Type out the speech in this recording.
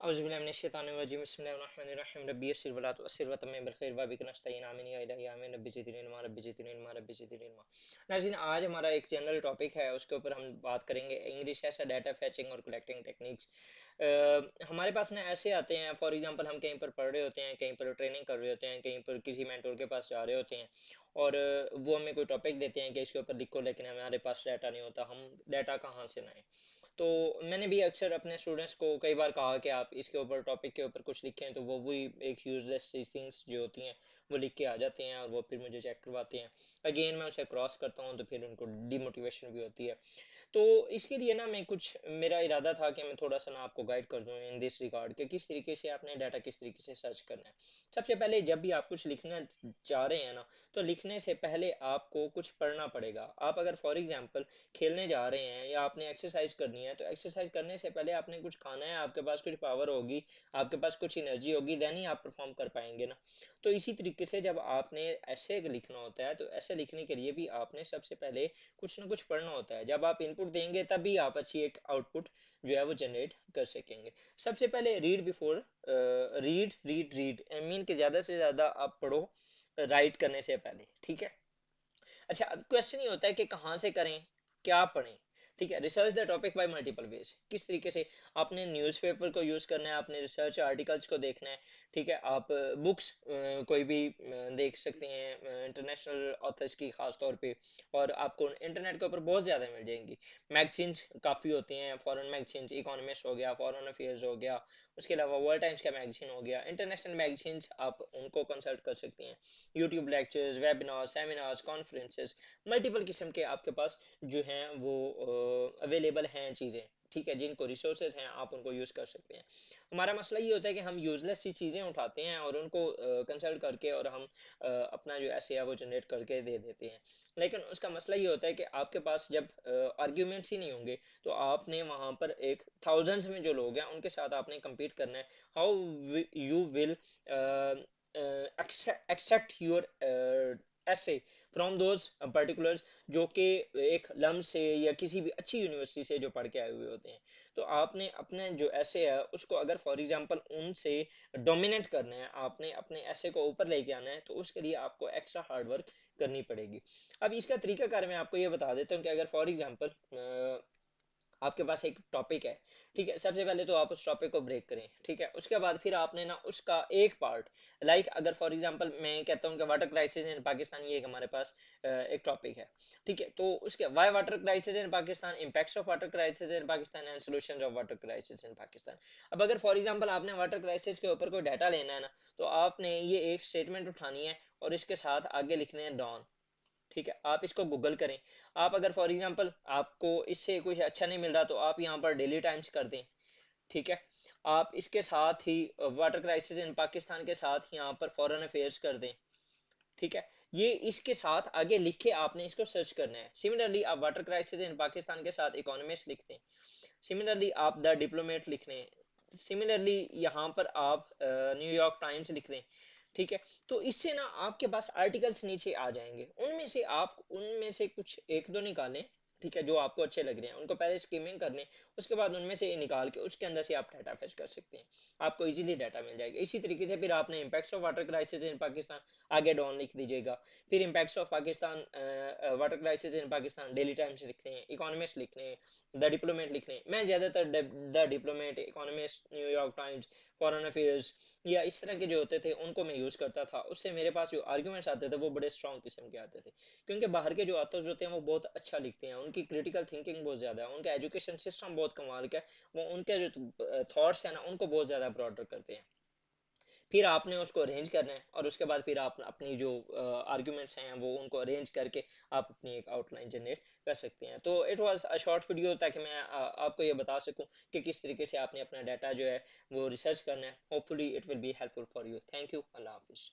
औज़ुबिल्लाहि बिस्मिल्लाहिर्रहमानिर्रहीम रब्बी यस्सिर वला तुअस्सिर वतम्मिम बिल खैर व बिक नस्तईन आमीन या इलाही आमीन रब्बी ज़िदनी इल्मा रब्बी ज़िदनी इल्मा रब्बी ज़िदनी इल्मा। नाज़रीन, आज हमारा एक जनरल टॉपिक है, उसके ऊपर हम बात करेंगे इंग्लिश ऐसा डाटा फैचिंग और कलेक्टिंग टेक्निक्स। हमारे पास ना ऐसे आते हैं, फॉर एग्जांपल हम कहीं पर पढ़ रहे होते हैं, कहीं पर ट्रेनिंग कर रहे होते हैं, कहीं पर किसी मेंटोर के पास जा रहे होते हैं और वो हमें कोई टॉपिक देते हैं कि इसके ऊपर लिखो, लेकिन हमारे पास डाटा नहीं होता, हम डाटा कहाँ से लाएं। तो मैंने भी अक्सर अपने स्टूडेंट्स को कई बार कहा कि आप इसके ऊपर टॉपिक के ऊपर कुछ लिखें, तो वो वही एक यूजलेस सी थिंग्स जो होती हैं वो लिख के आ जाते हैं और वो फिर मुझे चेक करवाते हैं। अगेन मैं उसे क्रॉस करता हूँ तो फिर उनको डिमोटिवेशन भी होती है। तो इसके लिए ना मैं कुछ मेरा इरादा था कि मैं थोड़ा सा ना आपको गाइड कर दूं इन दिस रिगार्ड कि किस तरीके से आपने डाटा किस तरीके से सर्च करना है। सबसे पहले जब भी आप कुछ लिखना चाह रहे हैं ना, तो लिखने से पहले आपको कुछ पढ़ना पड़ेगा। आप अगर फॉर एग्जांपल खेलने जा रहे हैं या आपने एक्सरसाइज करनी है, तो एक्सरसाइज करने से पहले आपने कुछ खाना है, आपके पास कुछ पावर होगी, आपके पास कुछ एनर्जी होगी, देन ही आप परफॉर्म कर पाएंगे ना। तो इसी तरीके से जब आपने ऐसे लिखना होता है, तो ऐसे लिखने के लिए भी आपने सबसे पहले कुछ ना कुछ पढ़ना होता है। जब आप इनपुट देंगे तभी आप अच्छी एक आउटपुट जो है वो जनरेट कर सकेंगे। सबसे पहले read before read read read mean के ज्यादा से ज्यादा आप पढ़ो राइट करने से पहले, ठीक है। अच्छा, अब क्वेश्चन ये होता है कि कहाँ से करें, क्या पढ़ें। ठीक है, research the topic by multiple ways. किस तरीके से आपने न्यूज़पेपर को यूज करना है, आपने रिसर्च आर्टिकल्स को देखना है। ठीक है, आप बुक्स कोई भी देख सकते हैं इंटरनेशनल ऑथर्स की खास तौर पे, और आपको इंटरनेट के ऊपर बहुत ज़्यादा मिल जाएंगी। मैगजीन्स काफ़ी होती हैं, फॉरेन मैगजीन्स, इकोनॉमिस्ट हो गया, फॉरेन अफेयर्स हो गया, उसके अलावा वर्ल्ड टाइम्स का मैगजीन हो गया, इंटरनेशनल मैगजीन्स आप उनको कंसल्ट कर सकते हैं। YouTube lectures, webinar, seminars, conferences, multiple किस्म के आपके पास जो हैं वो अवेलेबल हैं चीज़ें। ठीक है, जिनको रिसोर्सेज हैं आप उनको यूज़ कर सकते हैं। हमारा मसला ये होता है कि हम यूजलेस सी चीज़ें उठाते हैं और उनको कंसल्ट करके और हम अपना जो ऐसे है वो जनरेट करके दे देते हैं। लेकिन उसका मसला ये होता है कि आपके पास जब आर्ग्यूमेंट्स ही नहीं होंगे, तो आपने वहाँ पर एक थाउजेंड्स में जो लोग हैं उनके साथ आपने compete करना है। How you will accept your essay from those particulars जो कि एक लम से या किसी भी अच्छी यूनिवर्सिटी से जो पढ़ के आए हुए होते हैं। तो आपने अपने जो ऐसे है उसको अगर फॉर एग्जांपल उनसे डोमिनेट करना है, आपने अपने ऐसे को ऊपर लेके आना है, तो उसके लिए आपको एक्स्ट्रा हार्ड वर्क करनी पड़ेगी। अब इसका तरीकाकार मैं आपको ये बता देता हूँ कि अगर फॉर एग्जांपल आपके पास एक टॉपिक है, ठीक है, सबसे पहले तो आप उस टॉपिक को ब्रेक करें। ठीक है, उसके बाद फिर आपने ना उसका एक पार्ट, लाइक अगर फॉर एग्जांपल मैं कहता हूँ कि वाटर क्राइसिस इन पाकिस्तान, ये एक हमारे पास एक टॉपिक है। ठीक है, तो उसके Y water crisis in Pakistan, impacts of water crisis in Pakistan and solutions of water crisis in Pakistan. अब अगर फॉर एग्जांपल आपने वाटर क्राइसिस के ऊपर कोई डाटा लेना है ना, तो आपने ये एक स्टेटमेंट उठानी है और इसके साथ आगे लिखने हैं डॉन। ठीक है, आप इसको गूगल करें। आप अगर फॉर एग्जांपल आपको इससे कुछ अच्छा नहीं मिल रहा, तो आप यहाँ पर डेली टाइम्स कर दें। ठीक है, आप इसके साथ ही वाटर क्राइसिस इन पाकिस्तान के साथ यहाँ पर फॉरेन अफेयर्स कर दें। ठीक है, ये इसके साथ आगे लिख के आपने इसको सर्च करना है। सिमिलरली आप वाटर क्राइसिस इन पाकिस्तान के साथ इकोनॉमिस्ट लिख दें। सिमिलरली आप द डिप्लोमेट लिख लें। सिमिलरली यहाँ पर आप न्यूयॉर्क टाइम्स लिख दें। ठीक है, तो इससे ना आपके पास आर्टिकल्स नीचे आ जाएंगे, उनमें से कुछ एक दो निकालें। ठीक है, जो आपको अच्छे लग रहे हैं उनको पहले स्कीमिंग कर लें, उसके बाद उनमें से निकाल के उसके अंदर से आप डाटा फेच कर सकते हैं। आपको इजीली डाटा मिल जाएगा। इसी तरीके से फिर आपने impacts of water crisis in Pakistan आगे डॉन लिख दीजिएगा। फिर impacts of Pakistan water crisis in Pakistan daily times लिखते हैं, इकोनॉमिस्ट लिखते हैं, द डिप्लोमेट लिख लें। मैं ज़्यादातर the diplomat, economist, New York times, foreign affairs या इस तरह के जो होते थे उनको मैं यूज़ करता था। उससे मेरे पास जो आर्ग्यूमेंट्स आते थे वो बड़े स्ट्रॉन्ग किस्म के आते थे, क्योंकि बाहर के जो ऑथर्स होते हैं वो बहुत अच्छा लिखते हैं, उनकी क्रिटिकल थिंकिंग बहुत ज़्यादा है, उनका एजुकेशन सिस्टम बहुत कमाल का है, वो उनके जो थॉट्स हैं ना उनको बहुत ज़्यादा ब्रॉडर करते हैं। फिर आपने उसको अरेंज करना है और उसके बाद फिर आप अपनी जो आर्ग्यूमेंट्स हैं वो उनको अरेंज करके आप अपनी एक आउटलाइन जनरेट कर सकते हैं। तो it was a short video, ताकि मैं आपको ये बता सकूं कि किस तरीके से आपने अपना डाटा जो है वो रिसर्च करना है। Hopefully it will be helpful for you. Thank you, अल्लाह हाफिज़।